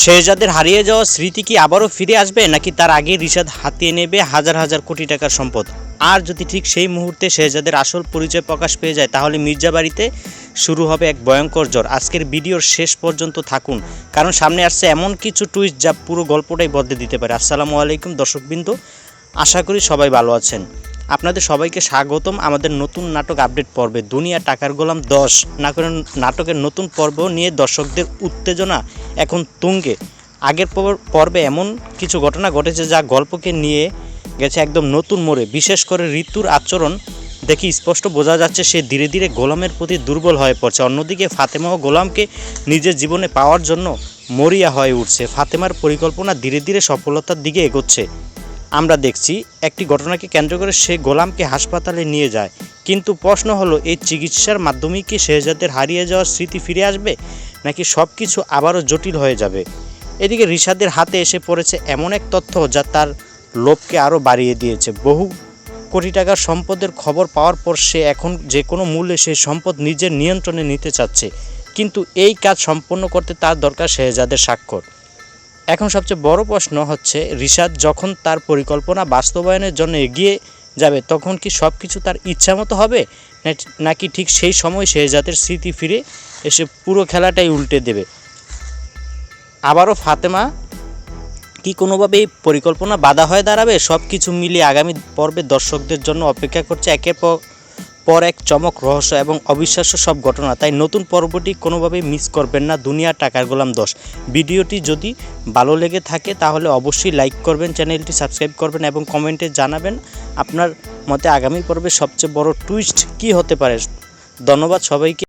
শেহজাদের হারিয়ে যাওয়া স্মৃতি কি আবারও ফিরে আসবে, নাকি তার আগে রিশাদ হাতিয়ে নেবে হাজার হাজার কোটি টাকার সম্পদ? আর যদি ঠিক সেই মুহূর্তে শেহজাদের আসল পরিচয় প্রকাশ পেয়ে যায়, তাহলে মির্জাবাড়িতে শুরু হবে এক ভয়ঙ্কর ঝড়। আজকের ভিডিওর শেষ পর্যন্ত থাকুন, কারণ সামনে আসছে এমন কিছু টুইস্ট যা পুরো গল্পটাই বদলে দিতে পারে। আসসালামু আলাইকুম দর্শকবৃন্দ, আশা করি সবাই ভালো আছেন। আপনাদের সবাইকে স্বাগতম আমাদের নতুন নাটক আপডেট পর্বে। দুনিয়া টাকার গোলাম 10 নাটকের নতুন পর্ব নিয়ে দর্শকদের উত্তেজনা এখন তুঙ্গে। আগের পর্বে এমন কিছু ঘটনা ঘটেছে যা গল্পকে নিয়ে গেছে একদম নতুন মোড়ে। বিশেষ করে ঋতুর আচরণ দেখি স্পষ্ট বোঝা যাচ্ছে সে ধীরে ধীরে গোলামের প্রতি দুর্বল হয়ে পড়ছে। অন্যদিকে ফাতেমাও গোলামকে নিজের জীবনে পাওয়ার জন্য মরিয়া হয়ে উঠছে। ফাতেমার পরিকল্পনা ধীরে ধীরে সফলতার দিকে এগোচ্ছে। আমরা দেখছি একটি ঘটনাকে কেন্দ্র করে সে গোলামকে হাসপাতালে নিয়ে যায়, কিন্তু প্রশ্ন হলো এই চিকিৎসার মাধ্যমে কি শেহজাদের হারিয়ে যাওয়ার স্মৃতি ফিরে আসবে, নাকি সব কিছু আবারও জটিল হয়ে যাবে? এদিকে রিশাদের হাতে এসে পড়েছে এমন এক তথ্য যা তার লোভকে আরও বাড়িয়ে দিয়েছে। বহু কোটি টাকার সম্পদের খবর পাওয়ার পর সে এখন যে কোনো মূল্যে সেই সম্পদ নিজের নিয়ন্ত্রণে নিতে চাচ্ছে, কিন্তু এই কাজ সম্পন্ন করতে তার দরকার শেহজাদের স্বাক্ষর। এখন সবচেয়ে বড় প্রশ্ন হচ্ছে, রিশাদ যখন তার পরিকল্পনা বাস্তবায়নের জন্য এগিয়ে যাবে, তখন কি সব কিছু তার ইচ্ছা মতো হবে, নাকি ঠিক সেই সময় শেহজাদের স্মৃতি ফিরে এসে পুরো খেলাটাই উল্টে দেবে? আবারও ফাতেমা কি কোনোভাবেই পরিকল্পনা বাধা হয়ে দাঁড়াবে? সব কিছু মিলিয়ে আগামী পর্বে দর্শকদের জন্য অপেক্ষা করছে একের পর এক চমক, রহস্য এবং অবিশ্বাস্য সব ঘটনা। তাই নতুন পর্বটি কোনোভাবেই মিস করবেন না। দুনিয়া টাকার গোলাম 10 ভিডিওটি যদি ভালো লেগে থাকে তাহলে অবশ্যই লাইক করবেন, চ্যানেলটি সাবস্ক্রাইব করবেন এবং কমেন্টে জানাবেন আপনার মতে আগামী পর্বে সবচেয়ে বড় টুইস্ট কী হতে পারে। ধন্যবাদ সবাইকে।